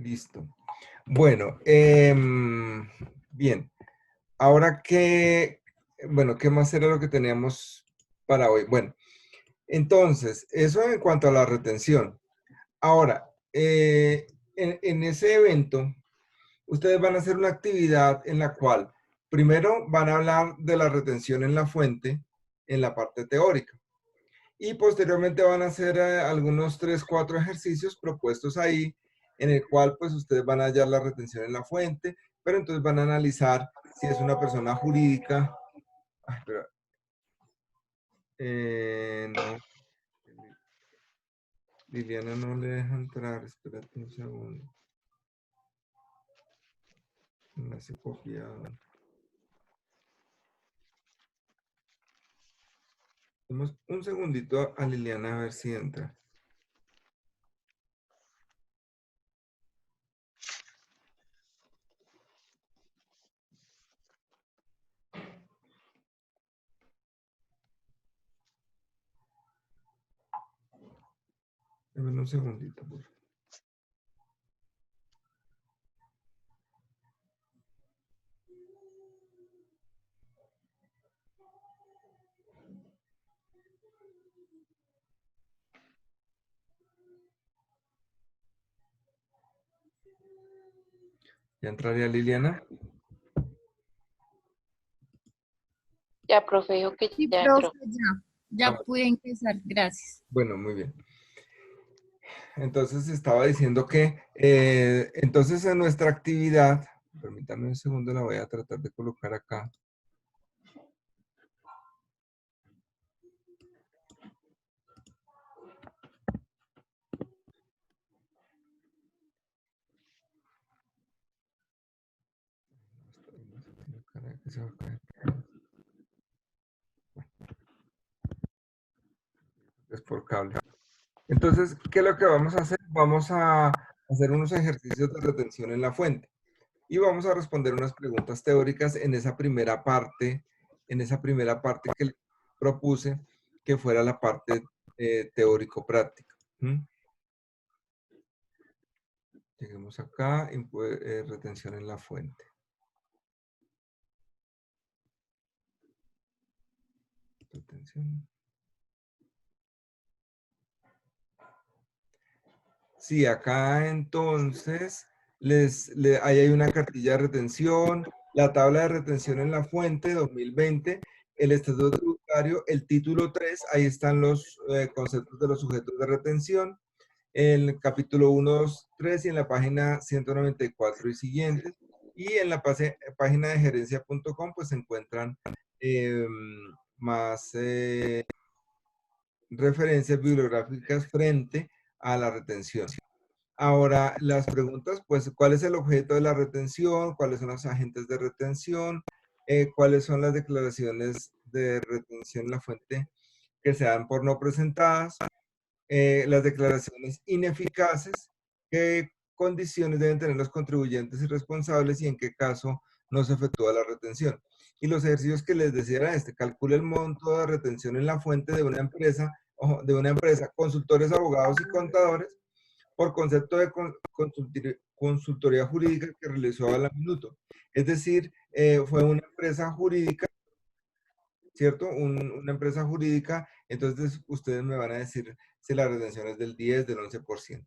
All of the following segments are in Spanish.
Listo. Bueno, bien. Ahora ¿qué más era lo que teníamos para hoy? Bueno, entonces, eso en cuanto a la retención. Ahora, en ese evento, ustedes van a hacer una actividad en la cual primero van a hablar de la retención en la fuente, en la parte teórica. Y posteriormente van a hacer algunos 3, 4 ejercicios propuestos ahí, en el cual pues ustedes van a hallar la retención en la fuente, pero entonces van a analizar si es una persona jurídica. Ay, pero, no, Liliana no le deja entrar, espérate un segundo. Me hace copiado. Demos un segundito a Liliana a ver si entra. Deme un segundito, por favor. ¿Ya entraría Liliana? Ya, profe, dijo que Sí, ya profe, entró. ya pude ingresar, gracias. Bueno, muy bien. Entonces estaba diciendo que, entonces en nuestra actividad, permítame un segundo, la voy a tratar de colocar acá. Es por cable. Entonces, ¿qué es lo que vamos a hacer? Vamos a hacer unos ejercicios de retención en la fuente y vamos a responder unas preguntas teóricas en esa primera parte que le propuse que fuera la parte teórico-práctica. Lleguemos acá, retención en la fuente. Retención. Sí, acá entonces ahí hay una cartilla de retención, la tabla de retención en la fuente 2020, el estatuto tributario, el título 3, ahí están los conceptos de los sujetos de retención, el capítulo 1, 2, 3 y en la página 194 y siguientes. Y en la página de gerencia.com pues se encuentran más referencias bibliográficas frente a la retención. Ahora, las preguntas, pues, ¿cuál es el objeto de la retención? ¿Cuáles son los agentes de retención? ¿Cuáles son las declaraciones de retención en la fuente que se dan por no presentadas? Las declaraciones ineficaces, qué condiciones deben tener los contribuyentes y responsables y en qué caso no se efectúa la retención. Y los ejercicios que les decía era calcule el monto de retención en la fuente de una empresa, consultores, abogados y contadores, por concepto de consultoría jurídica que realizó a la minuto. Es decir, fue una empresa jurídica, ¿cierto? Una empresa jurídica, entonces ustedes me van a decir si la retención es del 10, del 11%.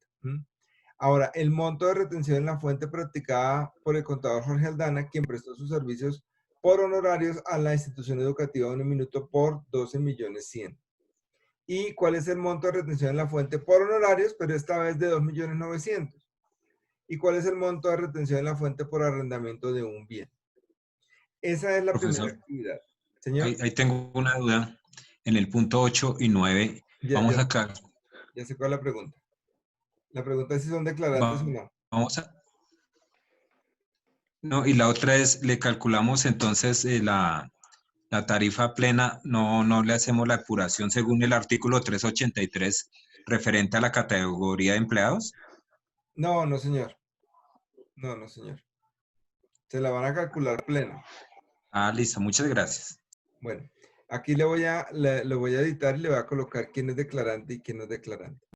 Ahora, el monto de retención en la fuente practicada por el contador Jorge Aldana, quien prestó sus servicios por honorarios a la institución educativa de un minuto por 12.100.000. ¿Y cuál es el monto de retención en la fuente por honorarios, pero esta vez de 2.900.000? ¿Y cuál es el monto de retención en la fuente por arrendamiento de un bien? Esa es la primera Profesor, actividad. Señor. ahí tengo una duda. En el punto 8 y 9, vamos acá. Ya sé cuál es la pregunta. La pregunta es si son declarantes o no. Vamos a... No, y la otra es, le calculamos entonces la tarifa plena, no le hacemos la depuración según el artículo 383 referente a la categoría de empleados. No, no, señor. No, no, señor. Se la van a calcular plena. Ah, listo, muchas gracias. Bueno, aquí le voy a editar y le voy a colocar quién es declarante y quién no es declarante.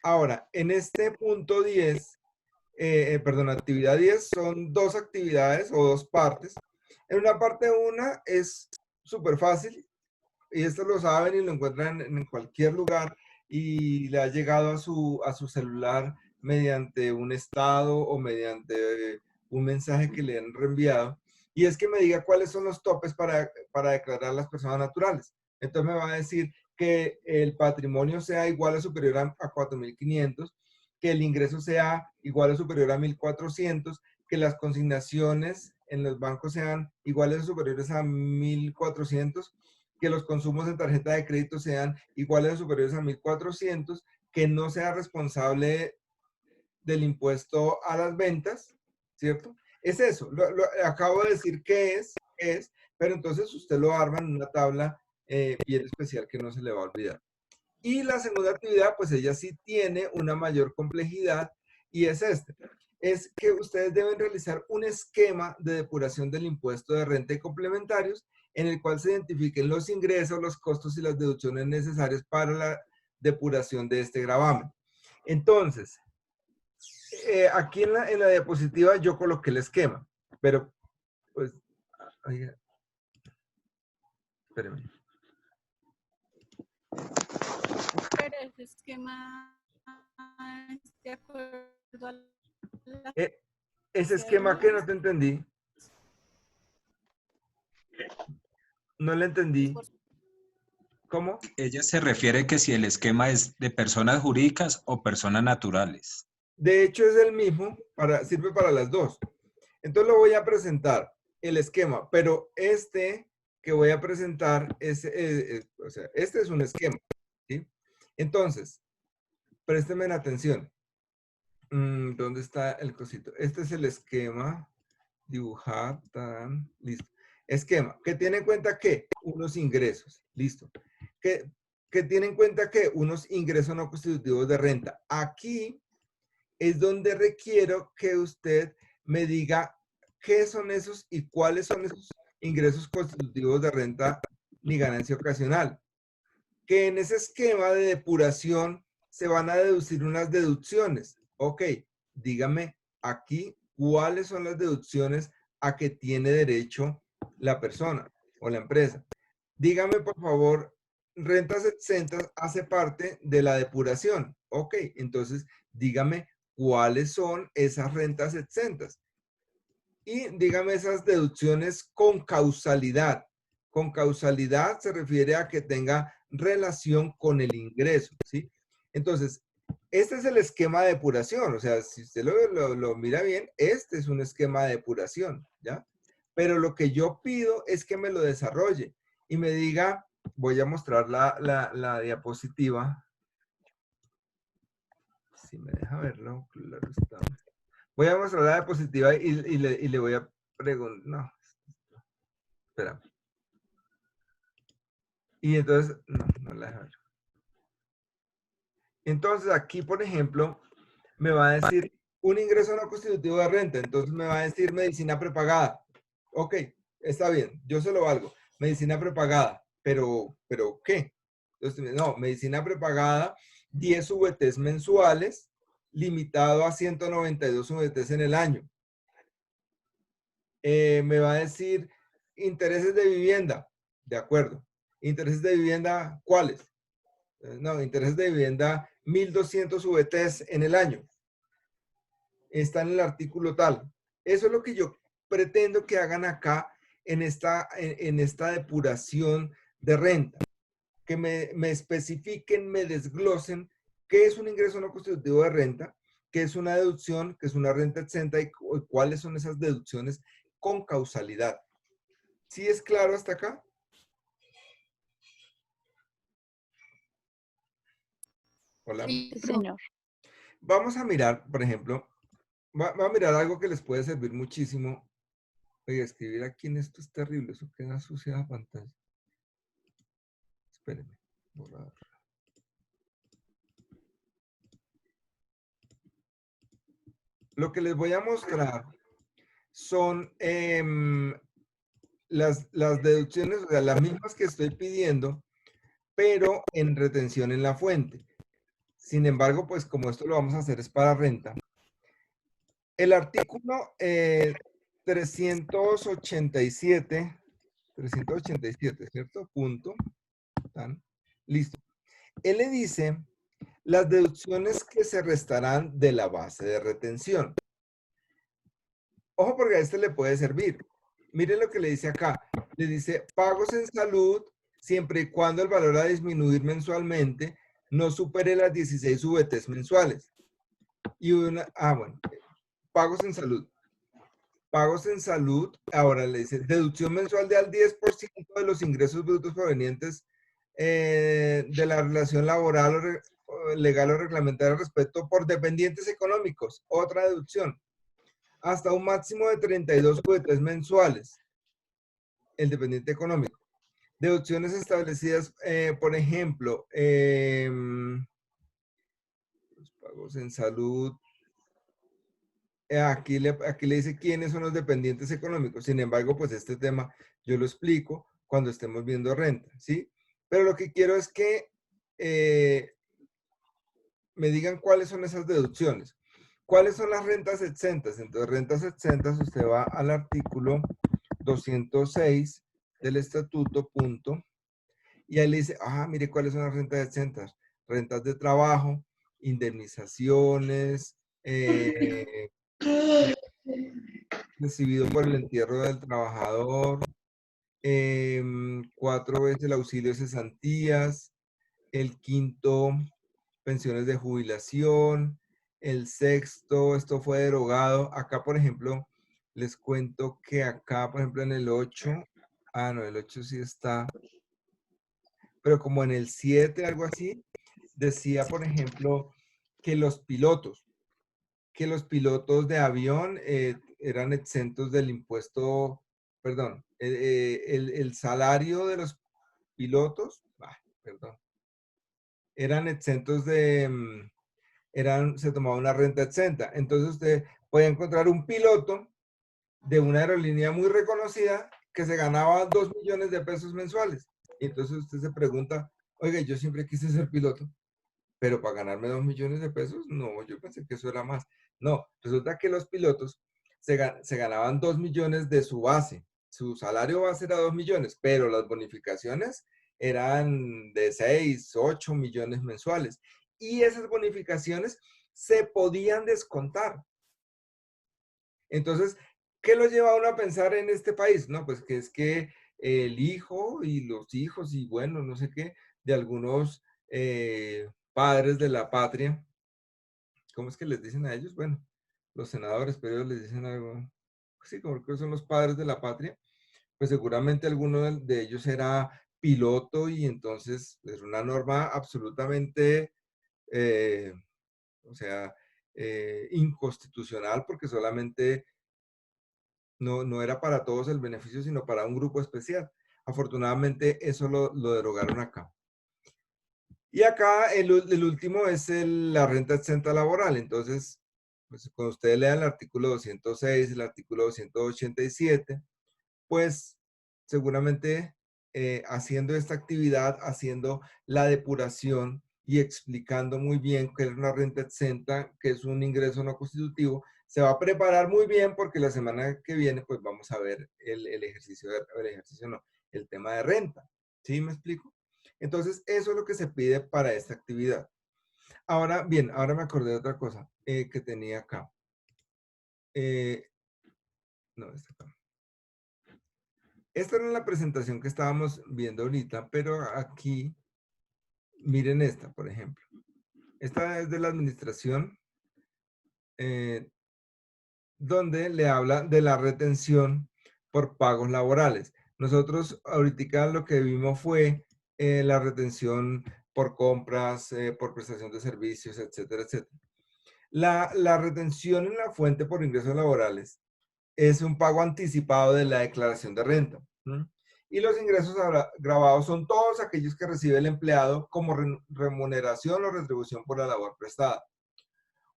Ahora, en este punto 10, perdón, actividad 10 son 2 actividades o 2 partes. En una parte una es súper fácil y esto lo saben y lo encuentran en cualquier lugar y le ha llegado a su celular mediante un estado o mediante un mensaje que le han reenviado. Y es que me diga cuáles son los topes para declarar las personas naturales. Entonces me va a decir que el patrimonio sea igual o superior a 4.500, que el ingreso sea igual o superior a 1.400, que las consignaciones en los bancos sean iguales o superiores a 1.400, que los consumos en tarjeta de crédito sean iguales o superiores a 1.400, que no sea responsable del impuesto a las ventas, ¿cierto? Es eso, acabo de decir qué es, pero entonces usted lo arma en una tabla bien especial que no se le va a olvidar. Y la segunda actividad, pues ella sí tiene una mayor complejidad y es es que ustedes deben realizar un esquema de depuración del impuesto de renta y complementarios en el cual se identifiquen los ingresos, los costos y las deducciones necesarias para la depuración de este gravamen. Entonces, aquí en la diapositiva yo coloqué el esquema, pero pues, oiga, espérenme. Pero ese esquema es de acuerdo a la... Ese esquema que no te entendí. No le entendí. ¿Cómo? Ella se refiere que si el esquema es de personas jurídicas o personas naturales. De hecho, es el mismo, sirve para las dos. Entonces lo voy a presentar, el esquema, pero este que voy a presentar, o sea, este es un esquema, ¿sí? Entonces, présteme la atención. ¿Dónde está el cosito? Este es el esquema, dibujar, listo. Esquema, que tiene en cuenta que unos ingresos, listo. Que tiene en cuenta que unos ingresos no constitutivos de renta. Aquí es donde requiero que usted me diga qué son esos y cuáles son esos ingresos constitutivos de renta ni ganancia ocasional. Que en ese esquema de depuración se van a deducir unas deducciones. Ok, dígame aquí cuáles son las deducciones a que tiene derecho la persona o la empresa. Dígame, por favor, rentas exentas hace parte de la depuración. Ok, entonces dígame cuáles son esas rentas exentas. Y dígame esas deducciones con causalidad. Con causalidad se refiere a que tenga relación con el ingreso, ¿sí? Entonces, este es el esquema de depuración. O sea, si usted lo mira bien, este es un esquema de depuración, ¿ya? Pero lo que yo pido es que me lo desarrolle y me diga, voy a mostrar la diapositiva. Si me deja verlo, claro está. Voy a mostrar la diapositiva y le voy a preguntar. No, espera. Y entonces, no la deja ver. Entonces aquí, por ejemplo, me va a decir un ingreso no constitutivo de renta. Entonces me va a decir medicina prepagada. Ok, está bien, yo se lo valgo. Medicina prepagada, pero ¿qué? Entonces, no, medicina prepagada, 10 VTs mensuales, limitado a 192 VTs en el año. Me va a decir intereses de vivienda, de acuerdo. Intereses de vivienda, ¿cuáles? No, intereses de vivienda, 1.200 VTs en el año. Está en el artículo tal. Eso es lo que yo pretendo que hagan acá en esta depuración de renta. Que me especifiquen, me desglosen qué es un ingreso no constitutivo de renta, qué es una deducción, qué es una renta exenta y cuáles son esas deducciones con causalidad. ¿Sí es claro hasta acá? Hola. Sí, señor. Vamos a mirar, por ejemplo, va a mirar algo que les puede servir muchísimo. Oye, escribir aquí en esto es terrible, eso queda sucia la pantalla. Espérenme, borrar. Lo que les voy a mostrar son las deducciones, o sea, las mismas que estoy pidiendo, pero en retención en la fuente. Sin embargo, pues como esto lo vamos a hacer es para renta, El artículo 387, ¿cierto? Punto. ¿Tan? Listo. Él le dice las deducciones que se restarán de la base de retención. Ojo porque a este le puede servir. Miren lo que le dice acá. Le dice pagos en salud siempre y cuando el valor a disminuir mensualmente no supere las 16 VTs mensuales. Y bueno, pagos en salud. Pagos en salud, ahora le dice deducción mensual de al 10% de los ingresos brutos provenientes de la relación laboral o legal o reglamentaria respecto por dependientes económicos. Otra deducción. Hasta un máximo de 32 VTs mensuales. El dependiente económico. Deducciones establecidas, por ejemplo, los pagos en salud. Aquí le dice quiénes son los dependientes económicos. Sin embargo, pues este tema yo lo explico cuando estemos viendo renta, ¿sí? Pero lo que quiero es que me digan cuáles son esas deducciones. ¿Cuáles son las rentas exentas? Entonces, rentas exentas, usted va al artículo 206 del estatuto, punto, y ahí le dice, mire cuáles son las rentas exentas. Rentas de trabajo, indemnizaciones, recibido por el entierro del trabajador, 4 veces el auxilio de cesantías, el quinto, pensiones de jubilación, el sexto, esto fue derogado. Acá, por ejemplo, les cuento que acá, por ejemplo, en el 8, no, el 8 sí está, pero como en el 7, algo así, decía, por ejemplo, que los pilotos de avión eran exentos del impuesto, perdón, el salario de los pilotos, eran exentos de, se tomaba una renta exenta. Entonces usted puede encontrar un piloto de una aerolínea muy reconocida que se ganaba 2 millones de pesos mensuales. Y entonces usted se pregunta, oiga, yo siempre quise ser piloto, pero para ganarme 2 millones de pesos, no, yo pensé que eso era más. No, resulta que los pilotos se ganaban 2 millones de su base. Su salario base era 2 millones, pero las bonificaciones eran de 6, 8 millones mensuales. Y esas bonificaciones se podían descontar. Entonces, ¿qué lo lleva a uno a pensar en este país? No, pues que es que el hijo y los hijos y bueno, no sé qué, de algunos padres de la patria, ¿cómo es que les dicen a ellos? Bueno, los senadores, pero ellos les dicen algo, sí, como que son los padres de la patria, pues seguramente alguno de ellos era piloto y entonces es una norma absolutamente, o sea, inconstitucional porque solamente no era para todos el beneficio, sino para un grupo especial. Afortunadamente eso lo derogaron acá. Y acá el último es la renta exenta laboral. Entonces, pues cuando ustedes lean el artículo 206, el artículo 287, pues seguramente haciendo esta actividad, haciendo la depuración y explicando muy bien qué es una renta exenta, que es un ingreso no constitutivo, se va a preparar muy bien porque la semana que viene pues vamos a ver el ejercicio, el tema de renta. ¿Sí me explico? Entonces, eso es lo que se pide para esta actividad. Ahora, bien, ahora me acordé de otra cosa que tenía acá. No, esta acá. Esta era la presentación que estábamos viendo ahorita, pero aquí, miren esta, por ejemplo. Esta es de la administración, donde le habla de la retención por pagos laborales. Nosotros ahorita lo que vimos fue la retención por compras, por prestación de servicios, etcétera, etcétera. La retención en la fuente por ingresos laborales es un pago anticipado de la declaración de renta. Y los ingresos grabados son todos aquellos que recibe el empleado como remuneración o retribución por la labor prestada.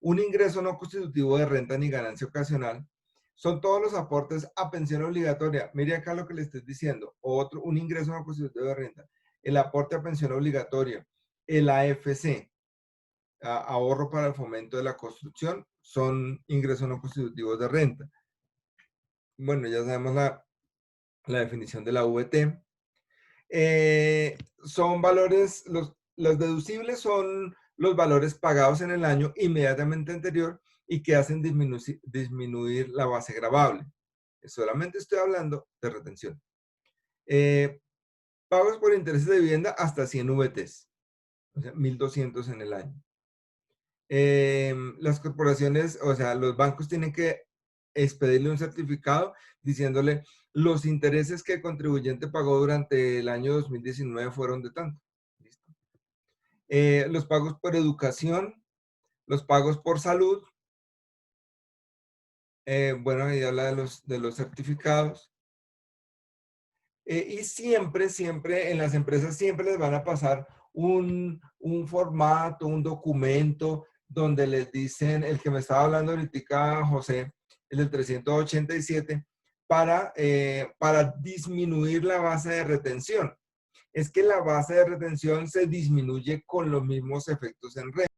Un ingreso no constitutivo de renta ni ganancia ocasional son todos los aportes a pensión obligatoria. Mire acá lo que le estoy diciendo. Un ingreso no constitutivo de renta. El aporte a pensión obligatoria, el AFC, ahorro para el fomento de la construcción, son ingresos no constitutivos de renta. Bueno, ya sabemos la definición de la VT. Son valores, los deducibles son los valores pagados en el año inmediatamente anterior y que hacen disminuir la base gravable. Solamente estoy hablando de retención. Pagos por intereses de vivienda hasta 100 VTs, o sea, 1.200 en el año. Las corporaciones, o sea, los bancos tienen que expedirle un certificado diciéndole los intereses que el contribuyente pagó durante el año 2019 fueron de tanto. ¿Listo? Los pagos por educación, los pagos por salud. Bueno, ahí habla de los certificados. Y siempre en las empresas siempre les van a pasar un formato, un documento donde les dicen, el que me estaba hablando ahorita, José, el del 387, para disminuir la base de retención. Es que la base de retención se disminuye con los mismos efectos en renta.